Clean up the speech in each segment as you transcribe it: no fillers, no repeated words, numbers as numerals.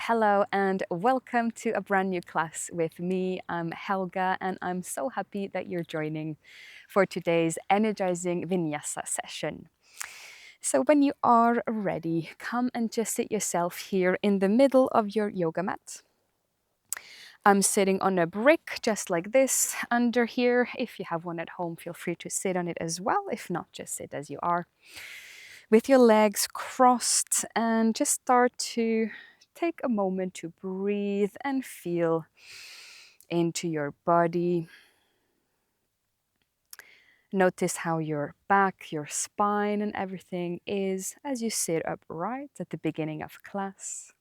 Hello and welcome to a brand new class with me. I'm Helga and I'm so happy that you're joining for today's Energizing Vinyasa session. So when you are ready, come and just sit yourself here in the middle of your yoga mat. I'm sitting on a brick just like this under here. If you have one at home, feel free to sit on it as well. If not, just sit as you are with your legs crossed and just start to take a moment to breathe and feel into your body. Notice how your back, your spine, and everything is as you sit upright at the beginning of class.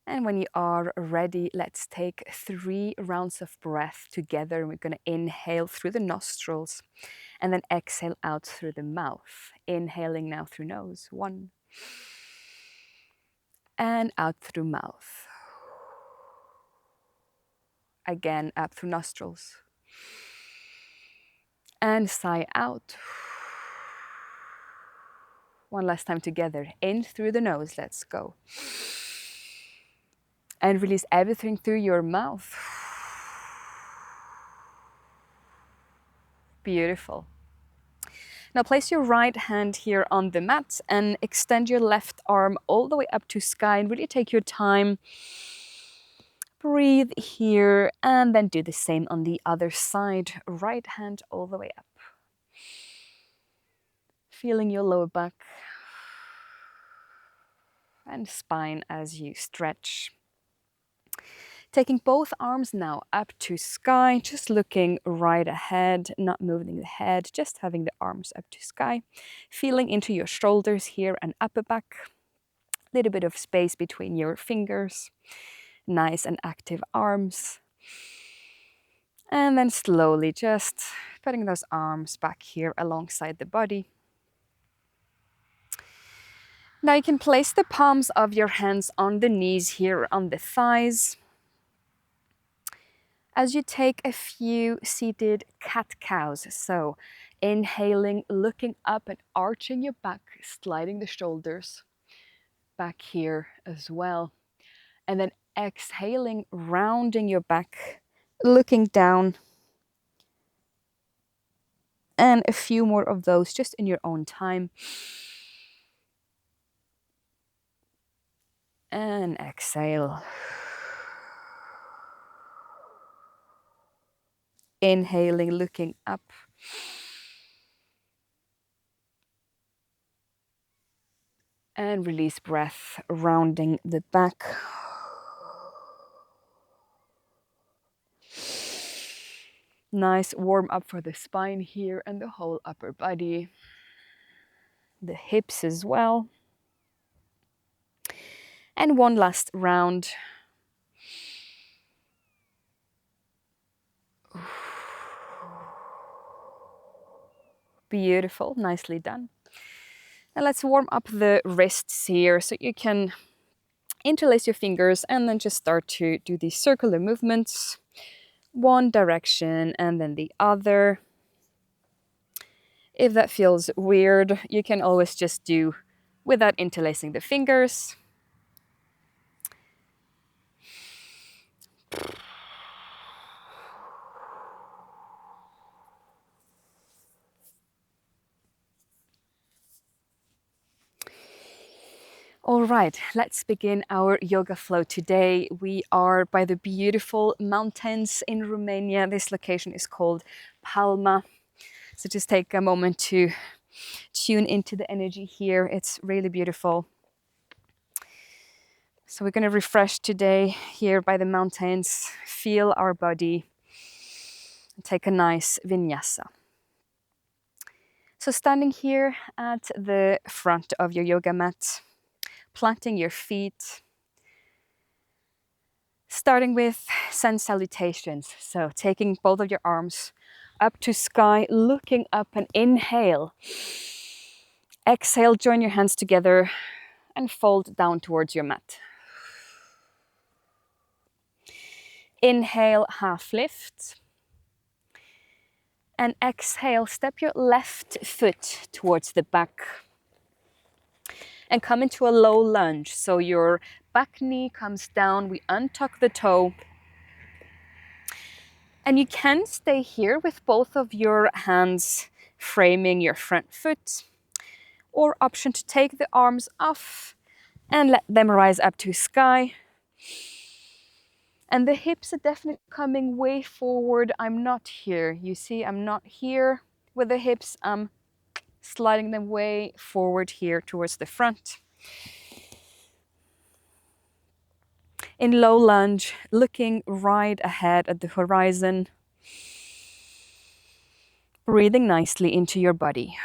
And when you are ready, let's take 3 rounds of breath together. We're going to inhale through the nostrils and then exhale out through the mouth. Inhaling now through nose, 1. And out through mouth. Again, up through nostrils. And sigh out. One last time together. In through the nose, let's go. And release everything through your mouth. Beautiful. Now place your right hand here on the mat and extend your left arm all the way up to sky and really take your time. Breathe here and then do the same on the other side. Right hand all the way up. Feeling your lower back and spine as you stretch. Taking both arms now up to sky, just looking right ahead, not moving the head, just having the arms up to sky. Feeling into your shoulders here and upper back. A little bit of space between your fingers. Nice and active arms. And then slowly just putting those arms back here alongside the body. Now you can place the palms of your hands on the knees here on the thighs. As you take a few seated cat-cows, so inhaling, looking up and arching your back, sliding the shoulders back here as well. And then exhaling, rounding your back, looking down. And a few more of those just in your own time. And exhale. Inhaling, looking up. And release breath, rounding the back. Nice warm up for the spine here and the whole upper body. The hips as well. And one last round. Beautiful, nicely done. Now let's warm up the wrists here so you can interlace your fingers and then just start to do these circular movements. One direction and then the other. If that feels weird, you can always just do without interlacing the fingers. All right, let's begin our yoga flow today. We are by the beautiful mountains in Romania. This location is called Palma. So just take a moment to tune into the energy here. It's really beautiful. So we're going to refresh today here by the mountains, feel our body, and take a nice vinyasa. So standing here at the front of your yoga mat, planting your feet, starting with sun salutations. So taking both of your arms up to sky, looking up and inhale. Exhale, join your hands together and fold down towards your mat. Inhale, half lift. And exhale, step your left foot towards the back and come into a low lunge. So your back knee comes down, we untuck the toe. And you can stay here with both of your hands framing your front foot, or option to take the arms off and let them rise up to sky. And the hips are definitely coming way forward. I'm not here. You see, I'm not here with the hips. I'm sliding them way forward here towards the front. In low lunge, looking right ahead at the horizon. Breathing nicely into your body.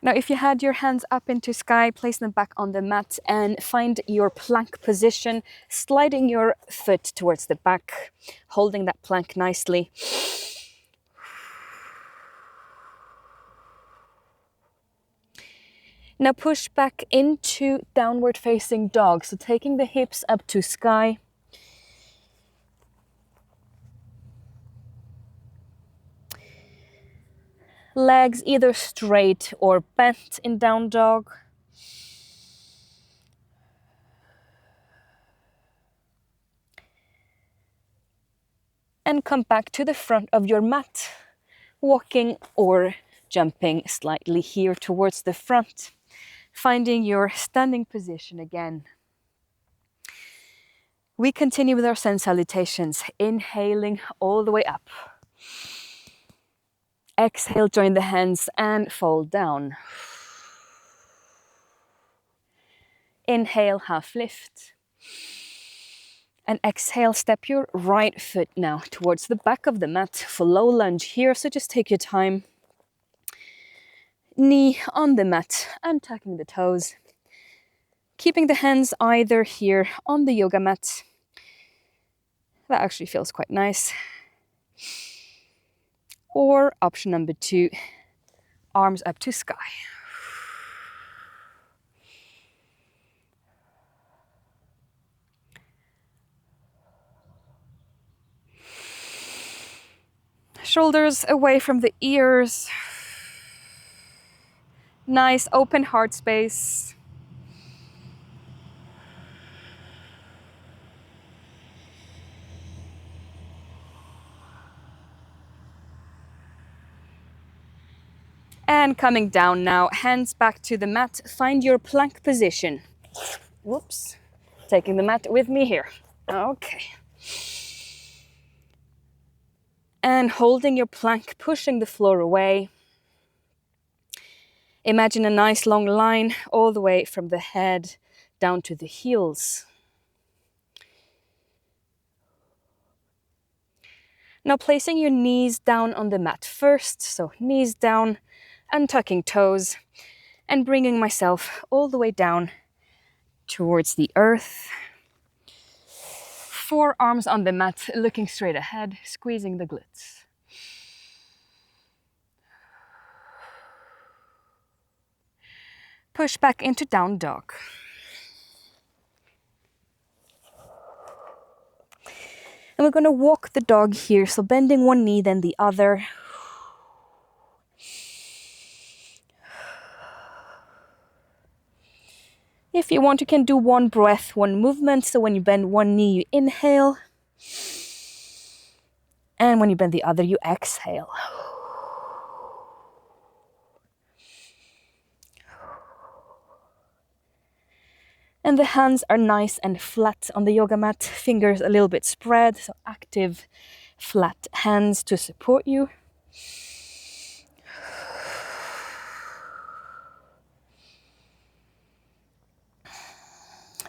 Now, if you had your hands up into sky, place them back on the mat and find your plank position, sliding your foot towards the back, holding that plank nicely. Now push back into downward facing dog. So taking the hips up to sky. Legs either straight or bent in down dog. And come back to the front of your mat, walking or jumping slightly here towards the front, finding your standing position again. We continue with our sun salutations, inhaling all the way up. Exhale, join the hands and fold down. Inhale, half lift. And exhale, step your right foot now towards the back of the mat for low lunge here. So just take your time. Knee on the mat, untucking the toes. Keeping the hands either here on the yoga mat. That actually feels quite nice. Or option number 2, arms up to sky. Shoulders away from the ears. Nice open heart space. And coming down now, hands back to the mat. Find your plank position. Whoops. Taking the mat with me here. Okay. And holding your plank, pushing the floor away. Imagine a nice long line all the way from the head down to the heels. Now placing your knees down on the mat first, so knees down, untucking toes, and bringing myself all the way down towards the earth. Forearms on the mat, looking straight ahead, squeezing the glutes. Push back into down dog. And we're going to walk the dog here, so bending one knee, then the other. If you want, you can do one breath, one movement. So when you bend one knee, you inhale. And when you bend the other, you exhale. And the hands are nice and flat on the yoga mat, fingers a little bit spread, so active, flat hands to support you.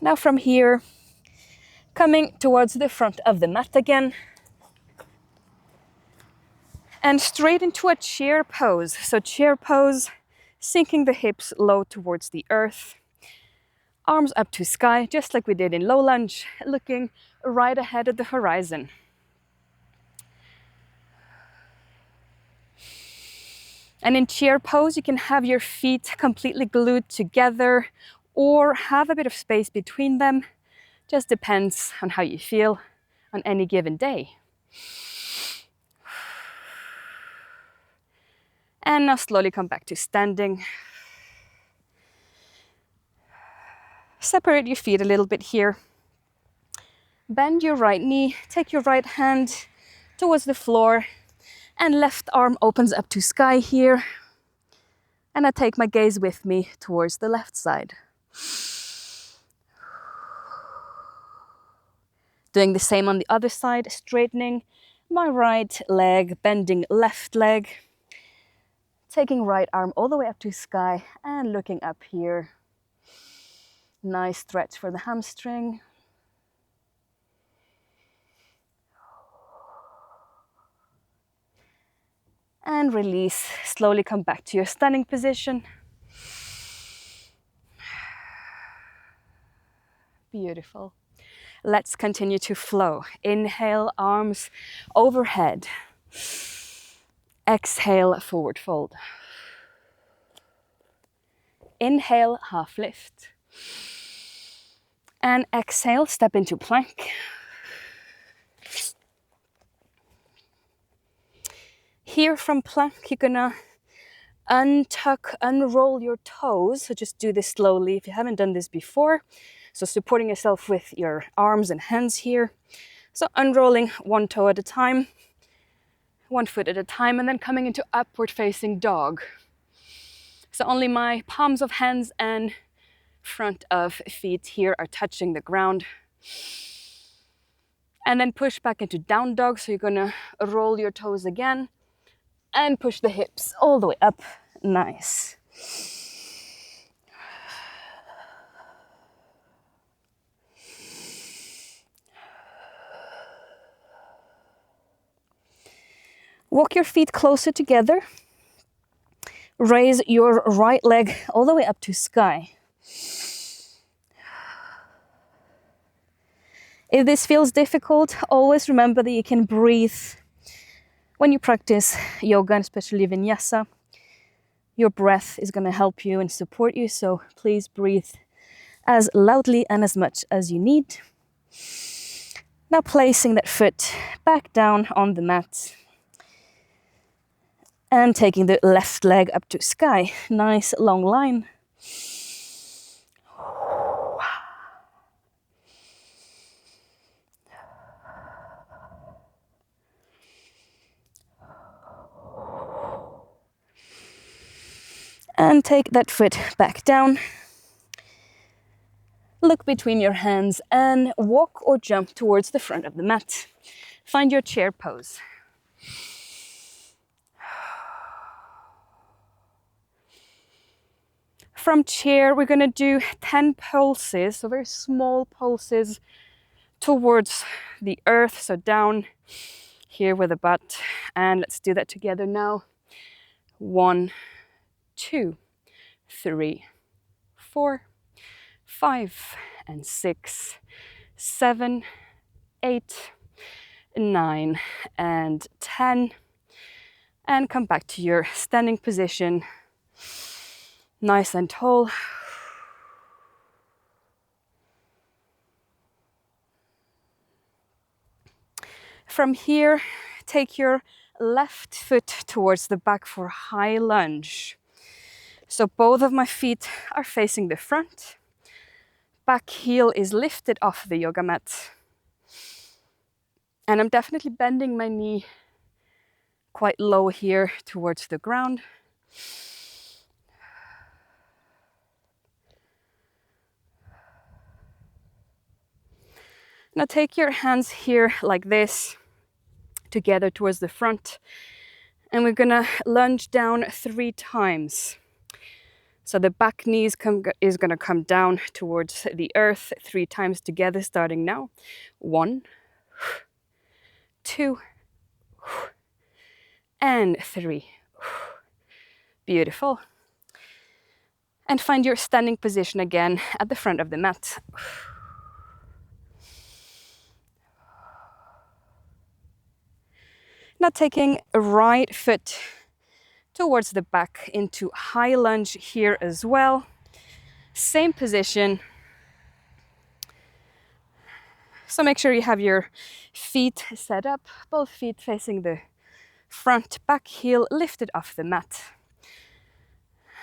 Now from here, coming towards the front of the mat again. And straight into a chair pose. So chair pose, sinking the hips low towards the earth. Arms up to sky, just like we did in low lunge, looking right ahead at the horizon. And in chair pose, you can have your feet completely glued together or have a bit of space between them Just depends on how you feel on any given day. And now slowly come back to standing. Separate your feet a little bit here. Bend your right knee, take your right hand towards the floor, and left arm opens up to sky here. And I take my gaze with me towards the left side. Doing the same on the other side, straightening my right leg, bending left leg. Taking right arm all the way up to sky and looking up here. Nice stretch for the hamstring. And release. Slowly come back to your standing position. Beautiful. Let's continue to flow. Inhale, arms overhead. Exhale, forward fold. Inhale, half lift. And exhale, step into plank. Here from plank, you're gonna untuck, unroll your toes. So just do this slowly if you haven't done this before. So supporting yourself with your arms and hands here. So unrolling one toe at a time, one foot at a time, and then coming into upward facing dog. So only my palms of hands and front of feet here are touching the ground. And then push back into down dog. So you're gonna roll your toes again and push the hips all the way up. Nice. Walk your feet closer together. Raise your right leg all the way up to sky. If this feels difficult, always remember that you can breathe. When you practice yoga, and especially Vinyasa, your breath is going to help you and support you, so please breathe as loudly and as much as you need. Now placing that foot back down on the mat and taking the left leg up to sky. Nice long line. And take that foot back down. Look between your hands and walk or jump towards the front of the mat. Find your chair pose. From chair, we're going to do 10 pulses, so very small pulses towards the earth, so down here with the butt. And let's do that together now. 1, 2, 3, 4, 5, and 6, 7, 8, 9, and 10. And come back to your standing position. Nice and tall. From here, take your left foot towards the back for high lunge. So both of my feet are facing the front. Back heel is lifted off the yoga mat. And I'm definitely bending my knee quite low here towards the ground. Now take your hands here like this, together towards the front. And we're gonna lunge down 3 times. So the back knee is gonna come down towards the earth 3 times together, starting now. 1, 2, and 3. Beautiful. And find your standing position again at the front of the mat. Now taking a right foot towards the back into high lunge here as well. Same position. So make sure you have your feet set up, both feet facing the front, back heel lifted off the mat.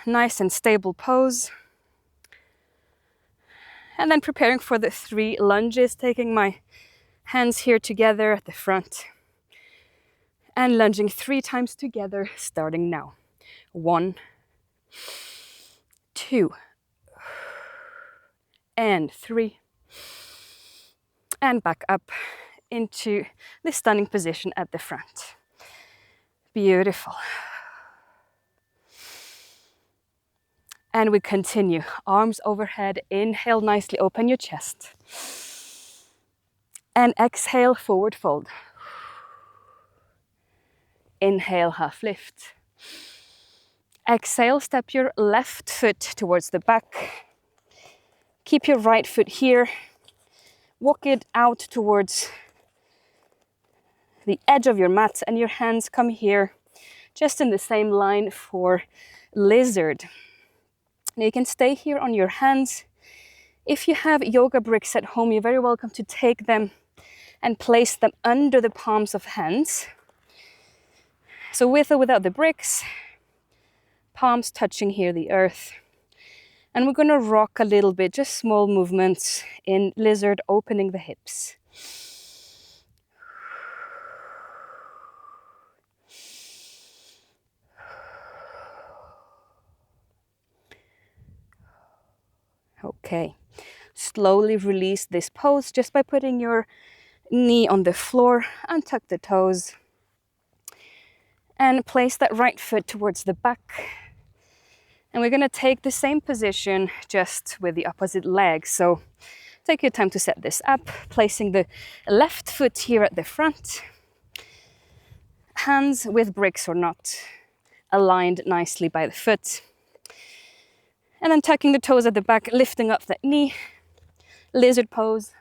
Nice and stable pose. And then preparing for the 3 lunges, taking my hands here together at the front and lunging 3 times together, starting now. 1, 2, and 3. And back up into the stunning position at the front. Beautiful. And we continue. Arms overhead. Inhale, nicely open your chest. And exhale, forward fold. Inhale, half lift. Exhale, step your left foot towards the back. Keep your right foot here. Walk it out towards the edge of your mat and your hands come here, just in the same line for lizard. Now you can stay here on your hands. If you have yoga bricks at home, you're very welcome to take them and place them under the palms of hands. So with or without the bricks, palms touching here the earth. And we're gonna rock a little bit, just small movements in lizard, opening the hips. Okay, slowly release this pose just by putting your knee on the floor, untuck the toes, and place that right foot towards the back. And we're gonna take the same position just with the opposite leg. So take your time to set this up, placing the left foot here at the front, hands with bricks or not, aligned nicely by the foot. And then tucking the toes at the back, lifting up that knee, lizard pose,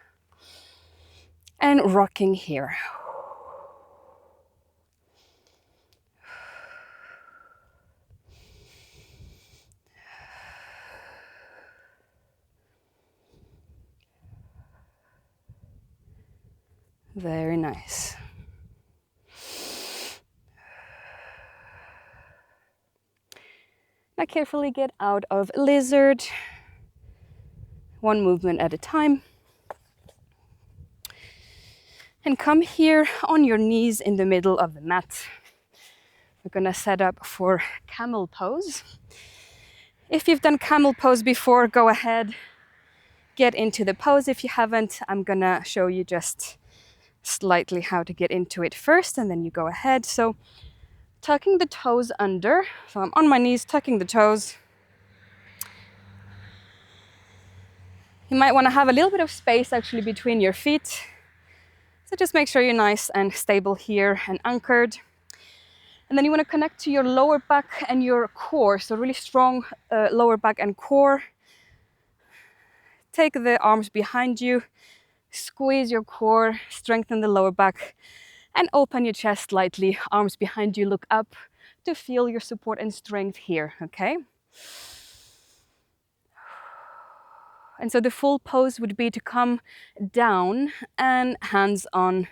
and rocking here. Very nice. Now carefully get out of lizard, one movement at a time. And come here on your knees in the middle of the mat. We're gonna set up for camel pose. If you've done camel pose before, go ahead, get into the pose. If you haven't, I'm gonna show you just slightly how to get into it first, and then you go ahead. So tucking the toes under. So I'm on my knees, tucking the toes. You might want to have a little bit of space actually between your feet. So just make sure you're nice and stable here and anchored. And then you want to connect to your lower back and your core. So really strong lower back and core. Take the arms behind you, squeeze your core, strengthen the lower back, and open your chest slightly. Arms behind you, look up to feel your support and strength here, okay? And so the full pose would be to come down and hands on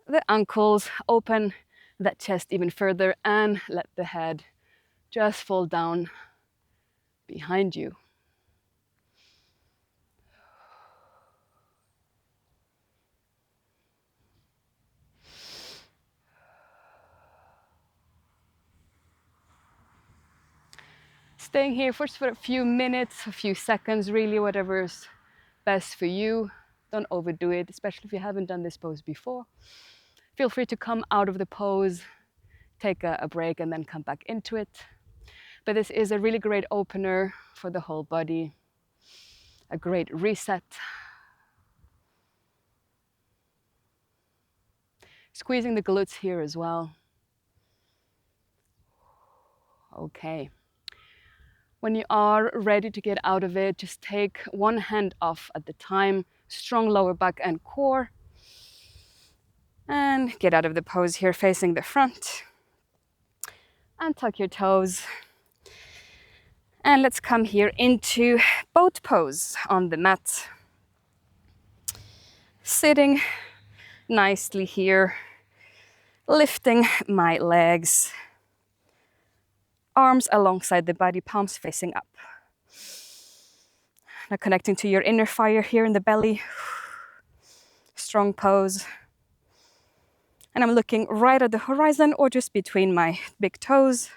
the ankles, open that chest even further and let the head just fall down behind you. Staying here for a few minutes, a few seconds, really, whatever's best for you. Don't overdo it, especially if you haven't done this pose before. Feel free to come out of the pose, take a break, and then come back into it. But this is a really great opener for the whole body, a great reset. Squeezing the glutes here as well. Okay. When you are ready to get out of it, just take one hand off at the time, strong lower back and core. And get out of the pose here, facing the front. And tuck your toes. And let's come here into boat pose on the mat. Sitting nicely here, lifting my legs, arms alongside the body, palms facing up. Now connecting to your inner fire here in the belly. Strong pose. And I'm looking right at the horizon or just between my big toes.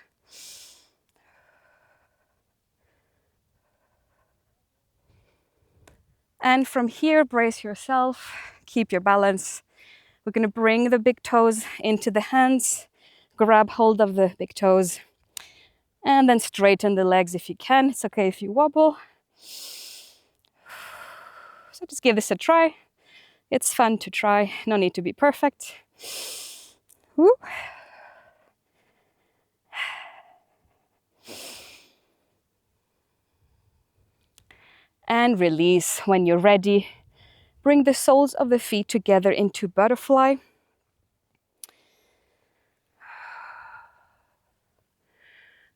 And from here, brace yourself, keep your balance. We're gonna bring the big toes into the hands, grab hold of the big toes, and then straighten the legs if you can. It's okay if you wobble. So just give this a try. It's fun to try, no need to be perfect. Woo. And release when you're ready. Bring the soles of the feet together into butterfly.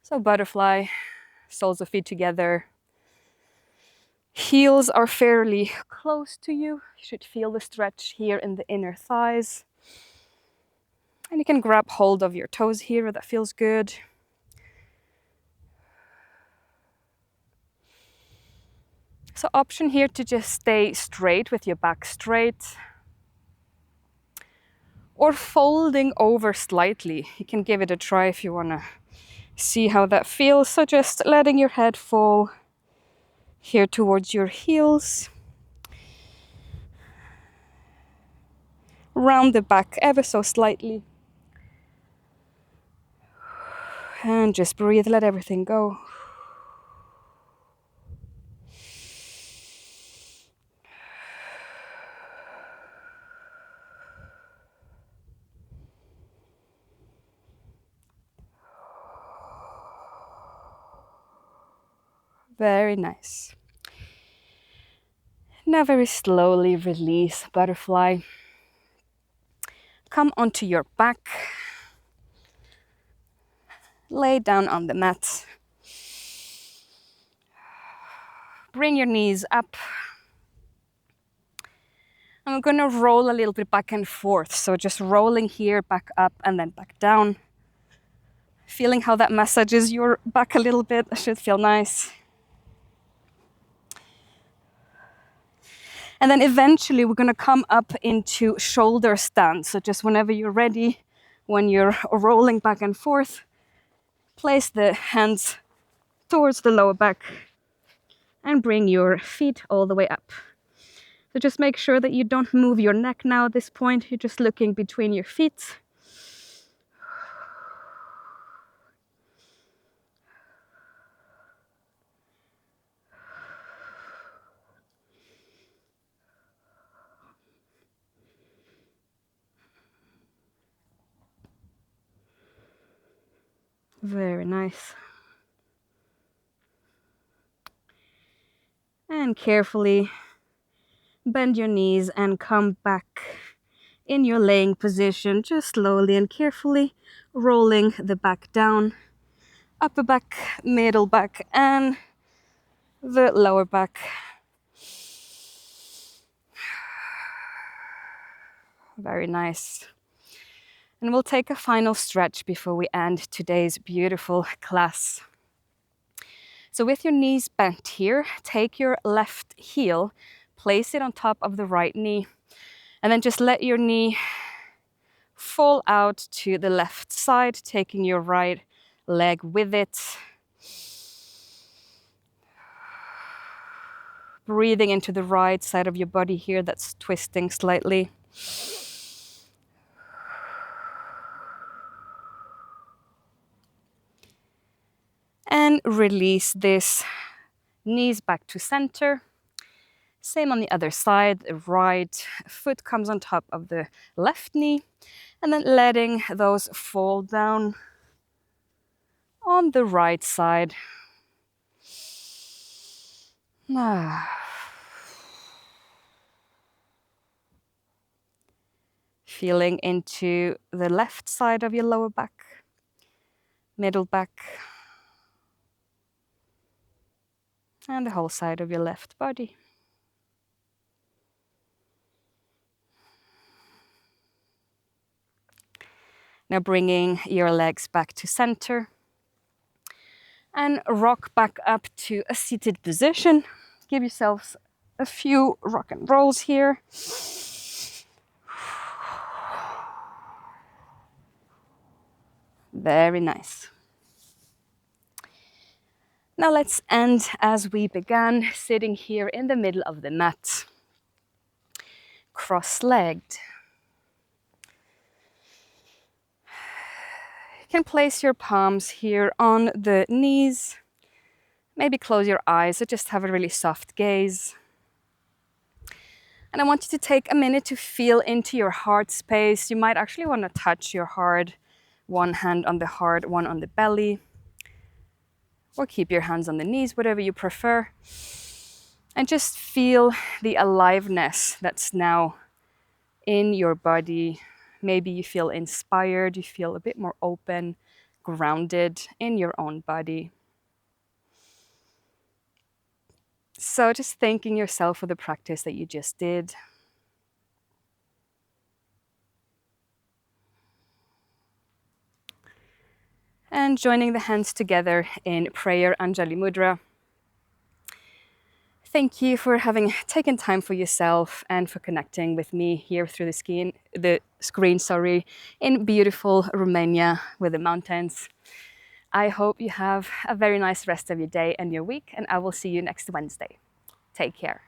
So butterfly, soles of feet together. Heels are fairly close to you. You should feel the stretch here in the inner thighs. And you can grab hold of your toes here, that feels good. So option here to just stay straight with your back straight. Or folding over slightly. You can give it a try if you want to see how that feels. So just letting your head fall here towards your heels. Round the back ever so slightly. And just breathe, let everything go. Very nice. Now very slowly release butterfly. Come onto your back. Lay down on the mat. Bring your knees up. I'm gonna roll a little bit back and forth. So just rolling here, back up and then back down. Feeling how that massages your back a little bit. It should feel nice. And then eventually we're gonna come up into shoulder stand. So just whenever you're ready, when you're rolling back and forth, place the hands towards the lower back and bring your feet all the way up. So just make sure that you don't move your neck now at this point. You're just looking between your feet. Very nice. And carefully bend your knees and come back in your laying position, just slowly and carefully rolling the back down, upper back, middle back, and the lower back. Very nice. And we'll take a final stretch before we end today's beautiful class. So with your knees bent here, take your left heel, place it on top of the right knee, and then just let your knee fall out to the left side, taking your right leg with it. Breathing into the right side of your body here that's twisting slightly. And release this, knees back to center. Same on the other side, the right foot comes on top of the left knee, and then letting those fall down on the right side. Feeling into the left side of your lower back, middle back, and the whole side of your left body. Now bringing your legs back to center and rock back up to a seated position. Give yourselves a few rock and rolls here. Very nice. Now let's end as we began, sitting here in the middle of the mat, cross-legged. You can place your palms here on the knees. Maybe close your eyes or just have a really soft gaze. And I want you to take a minute to feel into your heart space. You might actually want to touch your heart, one hand on the heart, one on the belly. Or keep your hands on the knees, whatever you prefer. And just feel the aliveness that's now in your body. Maybe you feel inspired, you feel a bit more open, grounded in your own body. So just thanking yourself for the practice that you just did. And joining the hands together in prayer, Anjali Mudra. Thank you for having taken time for yourself and for connecting with me here through the screen, in beautiful Romania with the mountains. I hope you have a very nice rest of your day and your week, and I will see you next Wednesday. Take care.